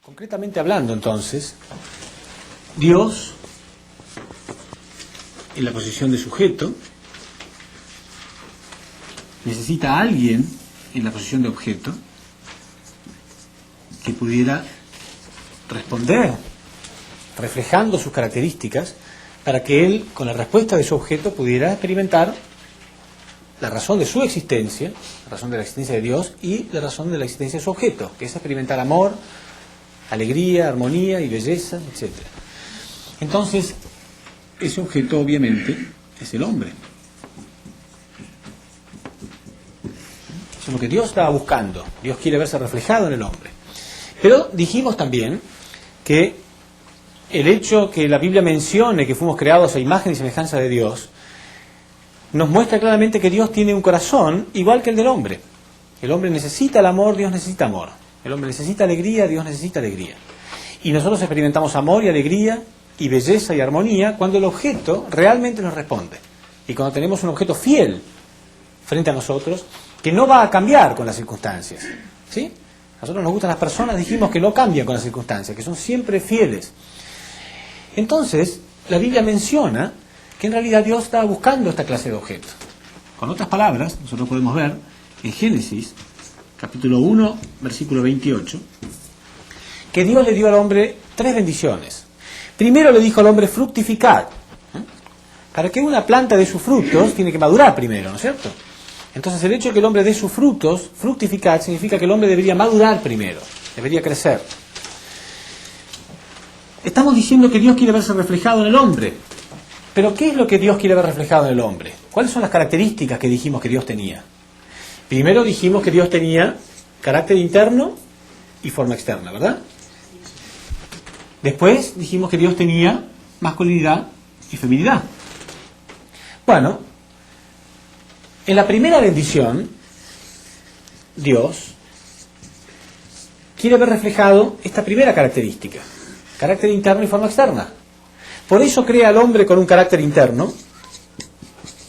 Concretamente hablando, entonces, Dios, en la posición de sujeto, necesita a alguien en la posición de objeto que pudiera responder, reflejando sus características, para que él, con la respuesta de su objeto, pudiera experimentar la razón de su existencia, la razón de la existencia de Dios y la razón de la existencia de su objeto, que es experimentar amor, alegría, armonía y belleza, etc. Entonces, ese objeto obviamente es el hombre. Eso es lo que Dios estaba buscando. Dios quiere verse reflejado en el hombre. Pero dijimos también que el hecho que la Biblia mencione que fuimos creados a imagen y semejanza de Dios nos muestra claramente que Dios tiene un corazón igual que el del hombre. El hombre necesita el amor, Dios necesita amor. El hombre necesita alegría, Dios necesita alegría. Y nosotros experimentamos amor y alegría y belleza y armonía cuando el objeto realmente nos responde. Y cuando tenemos un objeto fiel frente a nosotros, que no va a cambiar con las circunstancias. ¿Sí? A nosotros nos gustan las personas, dijimos, que no cambian con las circunstancias, que son siempre fieles. Entonces, la Biblia menciona que en realidad Dios estaba buscando esta clase de objetos. Con otras palabras, nosotros podemos ver en Génesis, capítulo 1, versículo 28, que Dios le dio al hombre 3 bendiciones. Primero le dijo al hombre, fructificad. Para que una planta dé sus frutos, tiene que madurar primero, ¿no es cierto? Entonces el hecho de que el hombre dé sus frutos, fructificad, significa que el hombre debería madurar primero, debería crecer. Estamos diciendo que Dios quiere verse reflejado en el hombre. Pero ¿qué es lo que Dios quiere ver reflejado en el hombre? ¿Cuáles son las características que dijimos que Dios tenía? Primero dijimos que Dios tenía carácter interno y forma externa, ¿verdad? Después dijimos que Dios tenía masculinidad y feminidad. Bueno, en la primera bendición, Dios quiere ver reflejado esta primera característica, carácter interno y forma externa. Por eso crea al hombre con un carácter interno,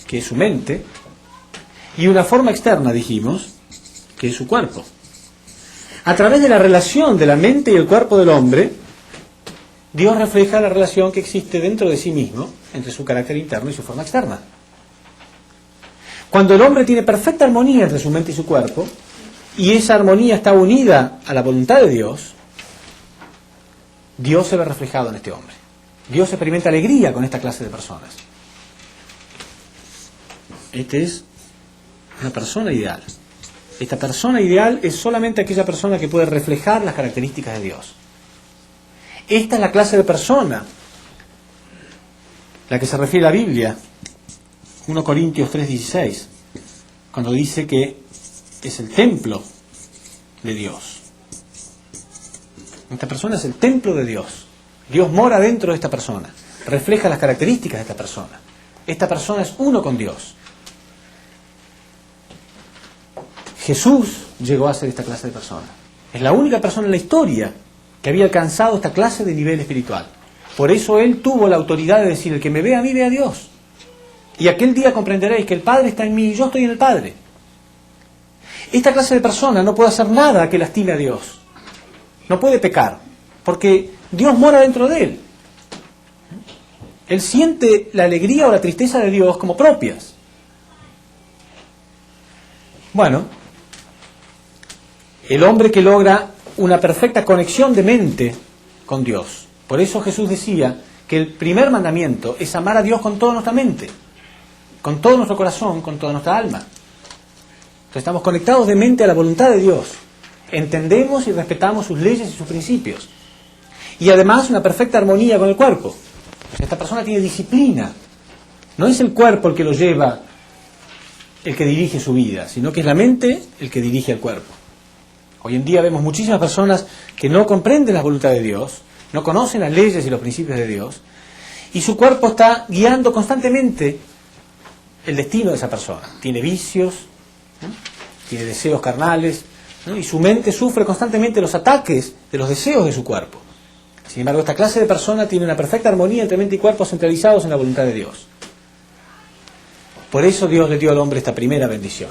que es su mente, y una forma externa, dijimos, que es su cuerpo. A través de la relación de la mente y el cuerpo del hombre, Dios refleja la relación que existe dentro de sí mismo entre su carácter interno y su forma externa. Cuando el hombre tiene perfecta armonía entre su mente y su cuerpo, y esa armonía está unida a la voluntad de Dios, Dios se ve reflejado en este hombre. Dios experimenta alegría con esta clase de personas. Esta es una persona ideal. Esta persona ideal es solamente aquella persona que puede reflejar las características de Dios. Esta es la clase de persona a la que se refiere la Biblia, 1 Corintios 3:16, cuando dice que es el templo de Dios. Esta persona es el templo de Dios. Dios mora dentro de esta persona, refleja las características de esta persona. Esta persona es uno con Dios. Jesús llegó a ser esta clase de persona. Es la única persona en la historia que había alcanzado esta clase de nivel espiritual. Por eso Él tuvo la autoridad de decir, el que me ve a mí, ve a Dios. Y aquel día comprenderéis que el Padre está en mí y yo estoy en el Padre. Esta clase de persona no puede hacer nada que lastime a Dios. No puede pecar, porque Dios mora dentro de él. Él siente la alegría o la tristeza de Dios como propias. Bueno, el hombre que logra una perfecta conexión de mente con Dios. Por eso Jesús decía que el primer mandamiento es amar a Dios con toda nuestra mente, con todo nuestro corazón, con toda nuestra alma. Entonces estamos conectados de mente a la voluntad de Dios. Entendemos y respetamos sus leyes y sus principios. Y además una perfecta armonía con el cuerpo. Esta persona tiene disciplina. No es el cuerpo el que lo lleva, el que dirige su vida, sino que es la mente el que dirige el cuerpo. Hoy en día vemos muchísimas personas que no comprenden la voluntad de Dios, no conocen las leyes y los principios de Dios, y su cuerpo está guiando constantemente el destino de esa persona. Tiene vicios, ¿no? Tiene deseos carnales, ¿no? Y su mente sufre constantemente los ataques de los deseos de su cuerpo. Sin embargo, esta clase de persona tiene una perfecta armonía entre mente y cuerpo centralizados en la voluntad de Dios. Por eso Dios le dio al hombre esta primera bendición.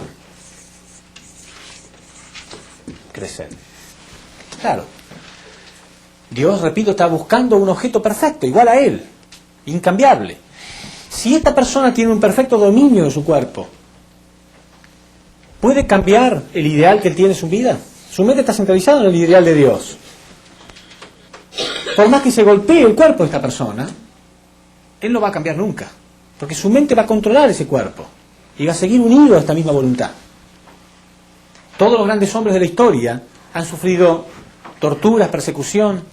Crecer. Claro, Dios, repito, está buscando un objeto perfecto, igual a Él, incambiable. Si esta persona tiene un perfecto dominio de su cuerpo, ¿puede cambiar el ideal que él tiene en su vida? Su mente está centralizada en el ideal de Dios. Por más que se golpee el cuerpo de esta persona, él no va a cambiar nunca, porque su mente va a controlar ese cuerpo y va a seguir unido a esta misma voluntad. Todos los grandes hombres de la historia han sufrido torturas, persecución,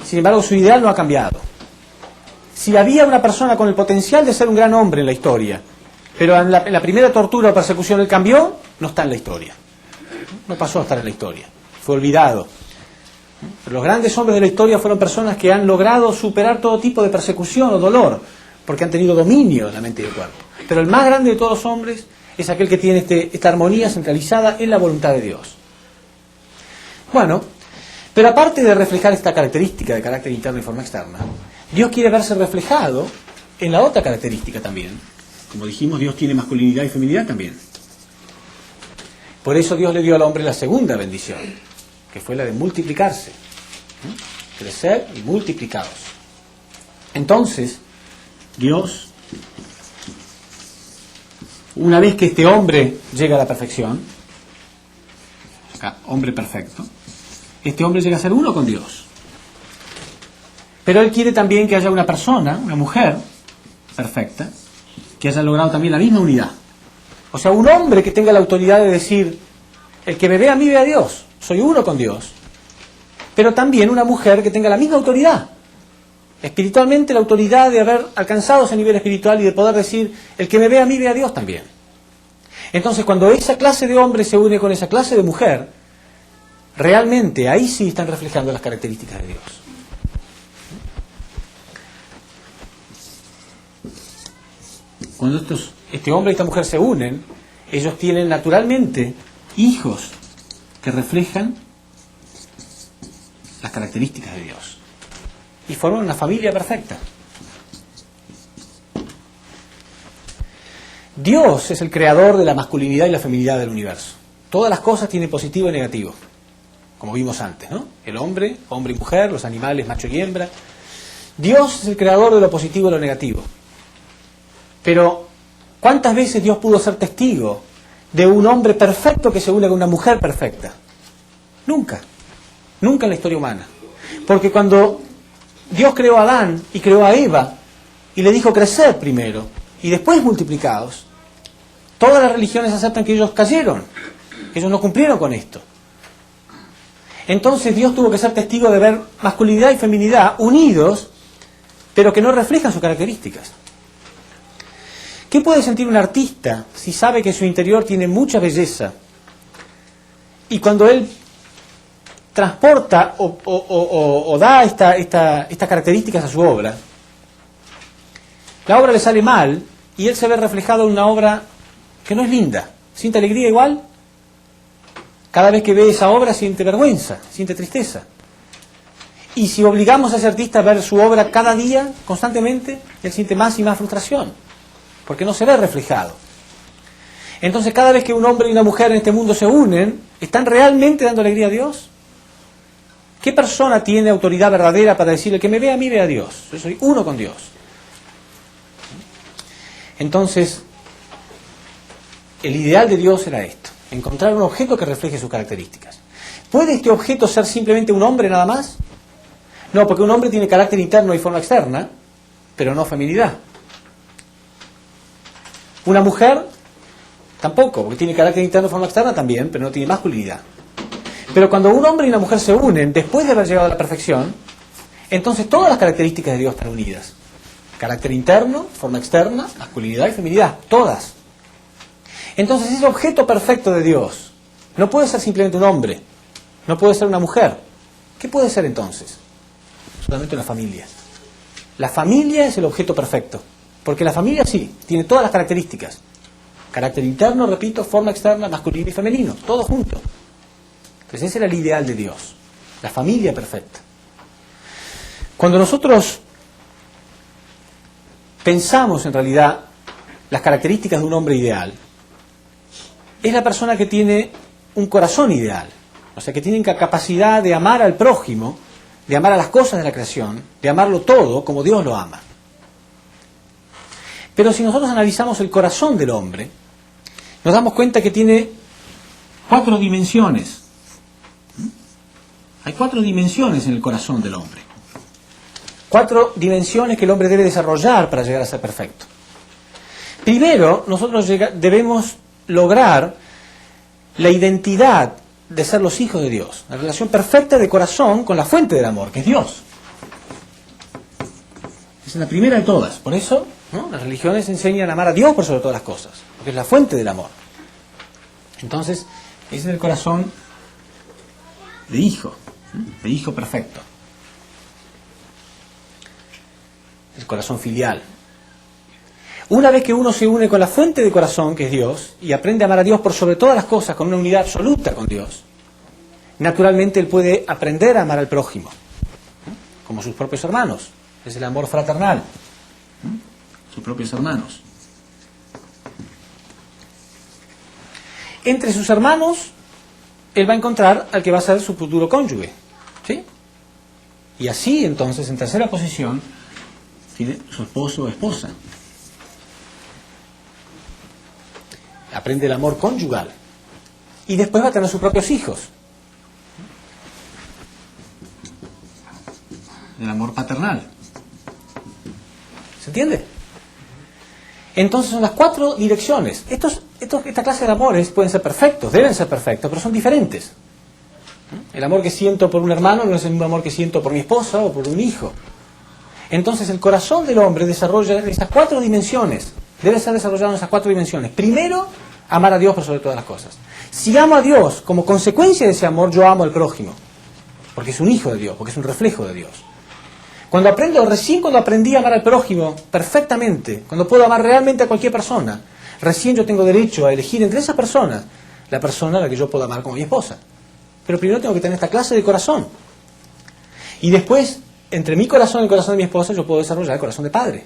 sin embargo su ideal no ha cambiado. Si había una persona con el potencial de ser un gran hombre en la historia, pero en la primera tortura o persecución él cambió, no está en la historia. No pasó a estar en la historia, fue olvidado. Pero los grandes hombres de la historia fueron personas que han logrado superar todo tipo de persecución o dolor, porque han tenido dominio de la mente y del cuerpo. Pero el más grande de todos los hombres es aquel que tiene esta armonía centralizada en la voluntad de Dios. Bueno, pero aparte de reflejar esta característica de carácter interno y forma externa, Dios quiere verse reflejado en la otra característica también. Como dijimos, Dios tiene masculinidad y feminidad también. Por eso Dios le dio al hombre la segunda bendición, que fue la de multiplicarse, crecer y multiplicados. Entonces, Dios, una vez que este hombre llega a la perfección, acá, hombre perfecto, este hombre llega a ser uno con Dios. Pero Él quiere también que haya una persona, una mujer perfecta, que haya logrado también la misma unidad. O sea, un hombre que tenga la autoridad de decir, el que me ve a mí ve a Dios, soy uno con Dios. Pero también una mujer que tenga la misma autoridad. Espiritualmente la autoridad de haber alcanzado ese nivel espiritual y de poder decir, el que me ve a mí ve a Dios también. Entonces cuando esa clase de hombre se une con esa clase de mujer, realmente ahí sí están reflejando las características de Dios. Cuando este hombre y esta mujer se unen, ellos tienen naturalmente hijos que reflejan las características de Dios y forman una familia perfecta. Dios es el creador de la masculinidad y la feminidad del universo. Todas las cosas tienen positivo y negativo, como vimos antes, ¿no? El hombre, hombre y mujer, los animales, macho y hembra. Dios es el creador de lo positivo y lo negativo. Pero, ¿cuántas veces Dios pudo ser testigo de un hombre perfecto que se une con una mujer perfecta? Nunca. Nunca en la historia humana. Porque cuando Dios creó a Adán y creó a Eva y le dijo crecer primero y después multiplicados, todas las religiones aceptan que ellos cayeron, que ellos no cumplieron con esto. Entonces Dios tuvo que ser testigo de ver masculinidad y feminidad unidos, pero que no reflejan sus características. ¿Qué puede sentir un artista si sabe que su interior tiene mucha belleza y cuando él transporta o da estas características a su obra, la obra le sale mal y él se ve reflejado en una obra que no es linda? ¿Siente alegría igual? Cada vez que ve esa obra siente vergüenza, siente tristeza. Y si obligamos a ese artista a ver su obra cada día, constantemente, él siente más y más frustración, porque no se ve reflejado. Entonces, cada vez que un hombre y una mujer en este mundo se unen, ¿están realmente dando alegría a Dios? ¿Qué persona tiene autoridad verdadera para decir, el que me ve a mí ve a Dios? Yo soy uno con Dios. Entonces, el ideal de Dios era esto, encontrar un objeto que refleje sus características. ¿Puede este objeto ser simplemente un hombre nada más? No, porque un hombre tiene carácter interno y forma externa, pero no feminidad. Una mujer tampoco, porque tiene carácter interno y forma externa también, pero no tiene masculinidad. Pero cuando un hombre y una mujer se unen, después de haber llegado a la perfección, entonces todas las características de Dios están unidas. Carácter interno, forma externa, masculinidad y feminidad, todas. Entonces ese objeto perfecto de Dios no puede ser simplemente un hombre, no puede ser una mujer. ¿Qué puede ser entonces? Solamente una familia. La familia es el objeto perfecto, porque la familia sí, tiene todas las características. Carácter interno, repito, forma externa, masculino y femenino, todo junto. Entonces ese era el ideal de Dios, la familia perfecta. Cuando nosotros pensamos en realidad las características de un hombre ideal, es la persona que tiene un corazón ideal, o sea, que tiene capacidad de amar al prójimo de amar a las cosas de la creación, de amarlo todo como Dios lo ama. Pero si nosotros analizamos el corazón del hombre, nos damos cuenta que tiene 4 dimensiones. Hay 4 dimensiones en el corazón del hombre. 4 dimensiones que el hombre debe desarrollar para llegar a ser perfecto. Primero, nosotros debemos lograr la identidad de ser los hijos de Dios, la relación perfecta de corazón con la fuente del amor, que es Dios. Esa es la primera de todas. Por eso, ¿no?, las religiones enseñan a amar a Dios por sobre todas las cosas, porque es la fuente del amor. Entonces, ese es el corazón de hijo perfecto. El corazón filial. Una vez que uno se une con la fuente de corazón, que es Dios, y aprende a amar a Dios por sobre todas las cosas, con una unidad absoluta con Dios, naturalmente él puede aprender a amar al prójimo, como sus propios hermanos. Es el amor fraternal. Sus propios hermanos. Entre sus hermanos, él va a encontrar al que va a ser su futuro cónyuge. ¿Sí? Y así, entonces, en tercera posición, tiene su esposo o esposa. Aprende el amor conyugal. Y después va a tener sus propios hijos. El amor paternal. ¿Se entiende? Entonces son las 4 direcciones. Esta clase de amores pueden ser perfectos, deben ser perfectos, pero son diferentes. El amor que siento por un hermano no es el mismo amor que siento por mi esposa o por un hijo. Entonces el corazón del hombre desarrolla esas 4 dimensiones. Debe ser desarrollado en esas 4 dimensiones. Primero, amar a Dios por sobre todas las cosas. Si amo a Dios, como consecuencia de ese amor, yo amo al prójimo. Porque es un hijo de Dios, porque es un reflejo de Dios. Recién cuando aprendí a amar al prójimo perfectamente, cuando puedo amar realmente a cualquier persona, recién yo tengo derecho a elegir entre esas personas la persona a la que yo puedo amar como mi esposa. Pero primero tengo que tener esta clase de corazón. Y después, entre mi corazón y el corazón de mi esposa, yo puedo desarrollar el corazón de padre.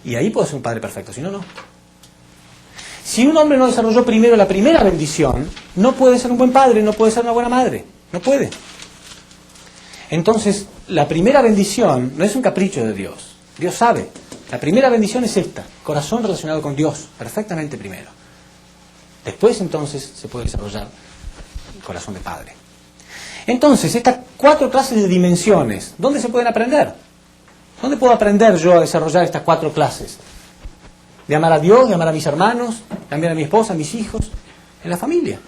Y ahí puedo ser un padre perfecto, si no, no. Si un hombre no desarrolló primero la primera bendición, no puede ser un buen padre, no puede ser una buena madre. No puede. Entonces, la primera bendición no es un capricho de Dios. Dios sabe. La primera bendición es esta, corazón relacionado con Dios, perfectamente primero. Después, entonces, se puede desarrollar el corazón de padre. Entonces, estas 4 clases de dimensiones, ¿dónde se pueden aprender? ¿Dónde puedo aprender yo a desarrollar estas 4 clases? De amar a Dios, de amar a mis hermanos, también a mi esposa, a mis hijos, en la familia.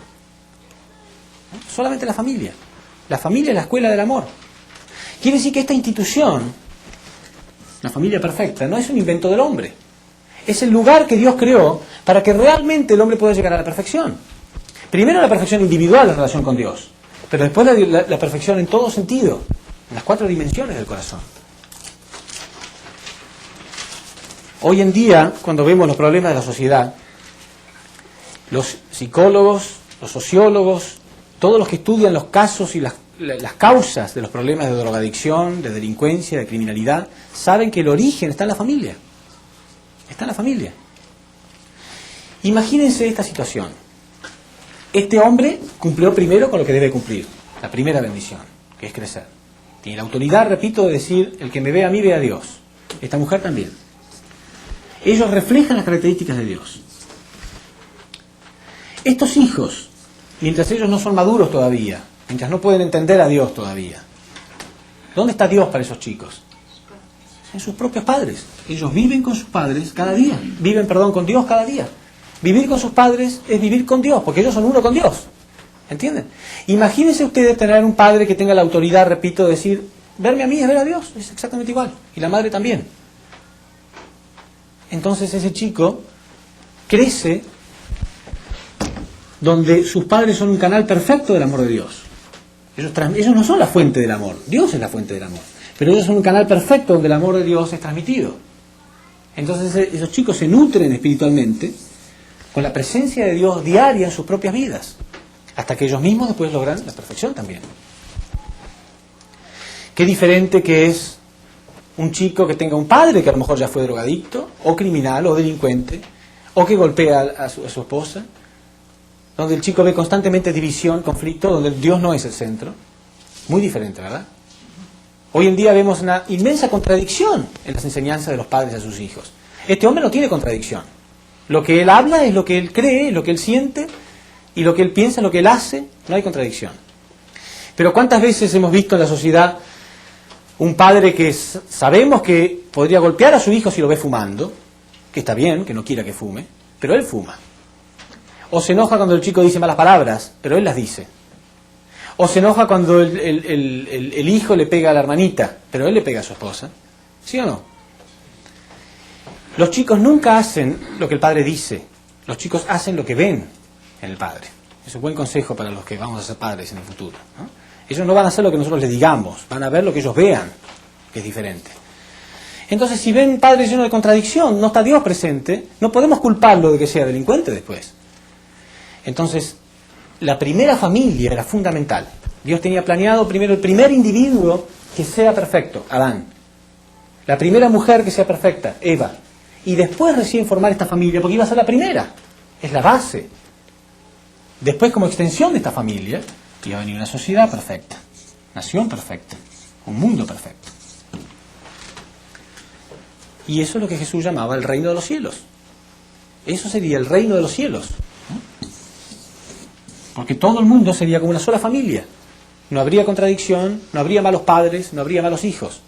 Solamente en la familia. La familia es la escuela del amor. Quiere decir que esta institución, la familia perfecta, no es un invento del hombre. Es el lugar que Dios creó para que realmente el hombre pueda llegar a la perfección. Primero la perfección individual en relación con Dios, pero después la perfección en todo sentido, en las 4 dimensiones del corazón. Hoy en día, cuando vemos los problemas de la sociedad, los psicólogos, los sociólogos, todos los que estudian los casos y las causas de los problemas de drogadicción, de delincuencia, de criminalidad, saben que el origen está en la familia. Está en la familia. Imagínense esta situación. Este hombre cumplió primero con lo que debe cumplir, la primera bendición, que es crecer. Tiene la autoridad, repito, de decir, el que me ve a mí, ve a Dios. Esta mujer también. Ellos reflejan las características de Dios. Estos hijos, mientras ellos no son maduros todavía, mientras no pueden entender a Dios todavía, ¿dónde está Dios para esos chicos? En sus propios padres. Ellos viven con sus padres cada día. Viven con Dios cada día. Vivir con sus padres es vivir con Dios, porque ellos son uno con Dios. ¿Entienden? Imagínense ustedes tener un padre que tenga la autoridad, repito, de decir, verme a mí es ver a Dios, es exactamente igual. Y la madre también. Entonces ese chico crece donde sus padres son un canal perfecto del amor de Dios. Ellos no son la fuente del amor, Dios es la fuente del amor. Pero ellos son un canal perfecto donde el amor de Dios es transmitido. Entonces esos chicos se nutren espiritualmente con la presencia de Dios diaria en sus propias vidas, hasta que ellos mismos después logran la perfección también. Qué diferente que es un chico que tenga un padre que a lo mejor ya fue drogadicto, o criminal, o delincuente, o que golpea a su esposa, donde el chico ve constantemente división, conflicto, donde Dios no es el centro. Muy diferente, ¿verdad? Hoy en día vemos una inmensa contradicción en las enseñanzas de los padres a sus hijos. Este hombre no tiene contradicción. Lo que él habla es lo que él cree, lo que él siente, y lo que él piensa, lo que él hace, no hay contradicción. Pero ¿cuántas veces hemos visto en la sociedad un padre que sabemos que podría golpear a su hijo si lo ve fumando, que está bien, que no quiera que fume, pero él fuma? O se enoja cuando el chico dice malas palabras, pero él las dice. O se enoja cuando el hijo le pega a la hermanita, pero él le pega a su esposa. ¿Sí o no? Los chicos nunca hacen lo que el padre dice. Los chicos hacen lo que ven en el padre. Es un buen consejo para los que vamos a ser padres en el futuro, ¿no? Ellos no van a hacer lo que nosotros les digamos, van a ver lo que ellos vean, que es diferente. Entonces, si ven padres llenos de contradicción, no está Dios presente, no podemos culparlo de que sea delincuente después. Entonces, la primera familia era fundamental. Dios tenía planeado primero el primer individuo que sea perfecto, Adán. La primera mujer que sea perfecta, Eva. Y después recién formar esta familia, porque iba a ser la primera. Es la base. Después, como extensión de esta familia, iba a venir una sociedad perfecta, nación perfecta, un mundo perfecto. Y eso es lo que Jesús llamaba el reino de los cielos. Eso sería el reino de los cielos. Porque todo el mundo sería como una sola familia. No habría contradicción, no habría malos padres, no habría malos hijos.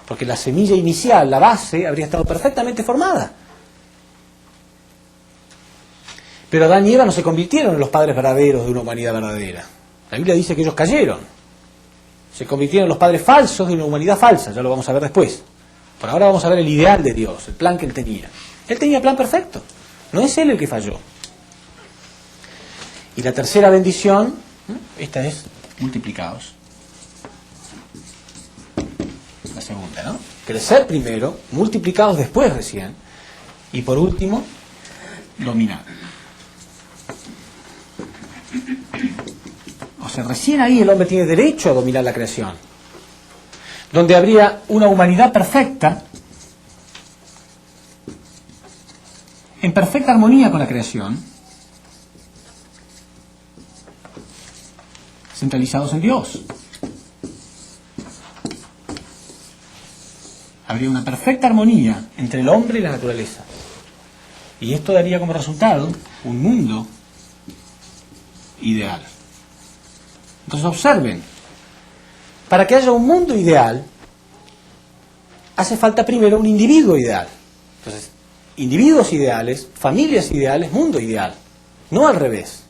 Porque la semilla inicial, la base, habría estado perfectamente formada. Pero Adán y Eva no se convirtieron en los padres verdaderos de una humanidad verdadera. La Biblia dice que ellos cayeron. Se convirtieron en los padres falsos de una humanidad falsa. Ya lo vamos a ver después. Por ahora vamos a ver el ideal de Dios, el plan que Él tenía. Él tenía plan perfecto. No es Él el que falló. Y la tercera bendición, esta es multiplicados. La segunda, ¿no? Crecer primero, multiplicados después recién. Y por último, dominar. O sea, recién ahí el hombre tiene derecho a dominar la creación. Donde habría una humanidad perfecta, en perfecta armonía con la creación, centralizados en Dios. Habría una perfecta armonía entre el hombre y la naturaleza. Y esto daría como resultado un mundo ideal. Entonces observen, para que haya un mundo ideal, hace falta primero un individuo ideal. Entonces, individuos ideales, familias ideales, mundo ideal. No al revés.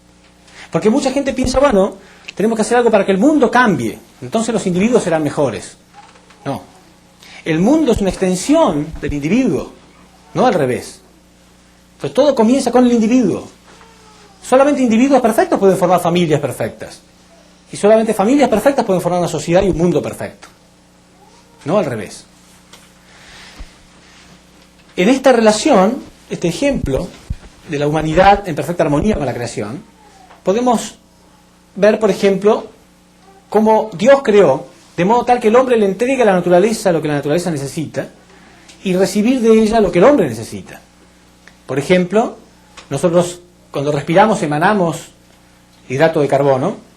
Porque mucha gente piensa, bueno, tenemos que hacer algo para que el mundo cambie, entonces los individuos serán mejores. No. El mundo es una extensión del individuo, no al revés. Pues todo comienza con el individuo. Solamente individuos perfectos pueden formar familias perfectas. Y solamente familias perfectas pueden formar una sociedad y un mundo perfecto. No al revés. En esta relación, este ejemplo de la humanidad en perfecta armonía con la creación, podemos ver, por ejemplo, cómo Dios creó de modo tal que el hombre le entregue a la naturaleza lo que la naturaleza necesita y recibir de ella lo que el hombre necesita. Por ejemplo, nosotros cuando respiramos emanamos hidrato de carbono,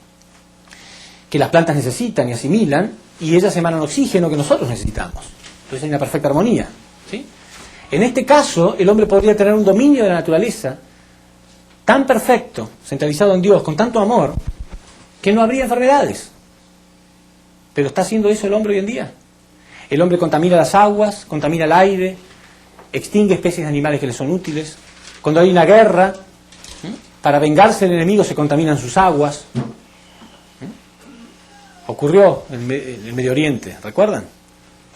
que las plantas necesitan y asimilan, y ellas emanan oxígeno que nosotros necesitamos. Entonces hay una perfecta armonía, ¿sí? En este caso, el hombre podría tener un dominio de la naturaleza tan perfecto, centralizado en Dios, con tanto amor, que no habría enfermedades. Pero ¿está haciendo eso el hombre hoy en día? El hombre contamina las aguas, contamina el aire, extingue especies de animales que le son útiles. Cuando hay una guerra, para vengarse del enemigo se contaminan sus aguas. Ocurrió en el Medio Oriente, ¿recuerdan?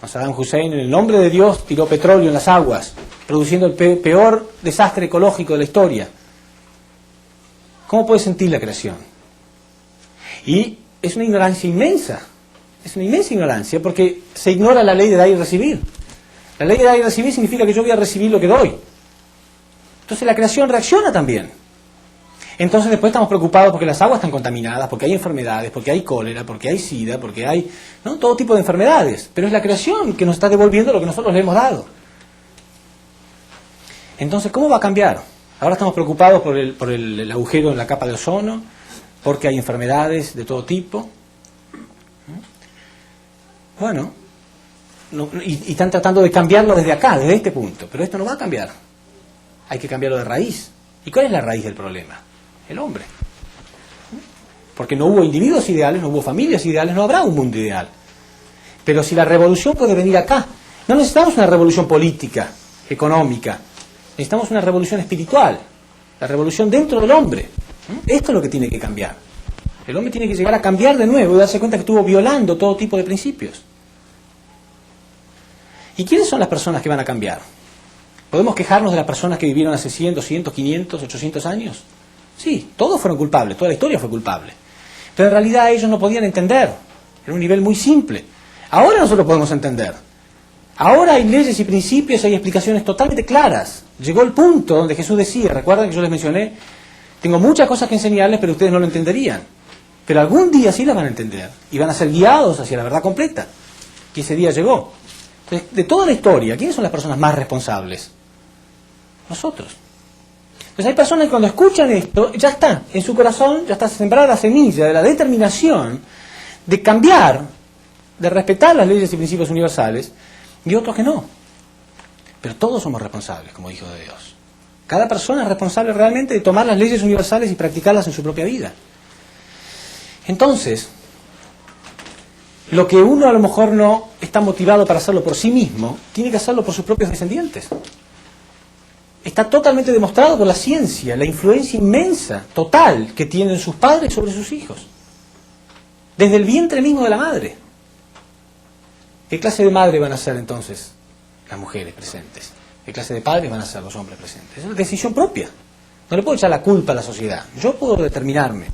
Saddam Hussein, en el nombre de Dios, tiró petróleo en las aguas, produciendo el peor desastre ecológico de la historia. ¿Cómo puede sentir la creación? Y es una ignorancia inmensa. Es una inmensa ignorancia porque se ignora la ley de dar y recibir. La ley de dar y recibir significa que yo voy a recibir lo que doy. Entonces la creación reacciona también. Entonces después estamos preocupados porque las aguas están contaminadas, porque hay enfermedades, porque hay cólera, porque hay sida, porque hay, ¿no?, todo tipo de enfermedades. Pero es la creación que nos está devolviendo lo que nosotros le hemos dado. Entonces, ¿cómo va a cambiar? Ahora estamos preocupados por el agujero en la capa de ozono, porque hay enfermedades de todo tipo. Bueno, y están tratando de cambiarlo desde acá, desde este punto. Pero esto no va a cambiar. Hay que cambiarlo de raíz. ¿Y cuál es la raíz del problema? El hombre. Porque no hubo individuos ideales, no hubo familias ideales, no habrá un mundo ideal. Pero si la revolución puede venir acá, no necesitamos una revolución política, económica, necesitamos una revolución espiritual, la revolución dentro del hombre. Esto es lo que tiene que cambiar. El hombre tiene que llegar a cambiar de nuevo y darse cuenta que estuvo violando todo tipo de principios. ¿Y quiénes son las personas que van a cambiar? ¿Podemos quejarnos de las personas que vivieron hace 100, 200, 500, 800 años? Sí, todos fueron culpables, toda la historia fue culpable. Pero en realidad ellos no podían entender, era un nivel muy simple. Ahora nosotros podemos entender. Ahora hay leyes y principios, hay explicaciones totalmente claras. Llegó el punto donde Jesús decía, recuerdan que yo les mencioné, tengo muchas cosas que enseñarles, pero ustedes no lo entenderían. Pero algún día sí las van a entender y van a ser guiados hacia la verdad completa. Y ese día llegó. Entonces, de toda la historia, ¿quiénes son las personas más responsables? Nosotros. Entonces hay personas que cuando escuchan esto, ya está, en su corazón ya está sembrada la semilla de la determinación de cambiar, de respetar las leyes y principios universales, y otros que no. Pero todos somos responsables como hijos de Dios. Cada persona es responsable realmente de tomar las leyes universales y practicarlas en su propia vida. Entonces, lo que uno a lo mejor no está motivado para hacerlo por sí mismo, tiene que hacerlo por sus propios descendientes. Está totalmente demostrado por la ciencia, la influencia inmensa, total, que tienen sus padres sobre sus hijos. Desde el vientre mismo de la madre. ¿Qué clase de madre van a ser entonces las mujeres presentes? ¿Qué clase de padres van a ser los hombres presentes? Es una decisión propia. No le puedo echar la culpa a la sociedad. Yo puedo determinarme.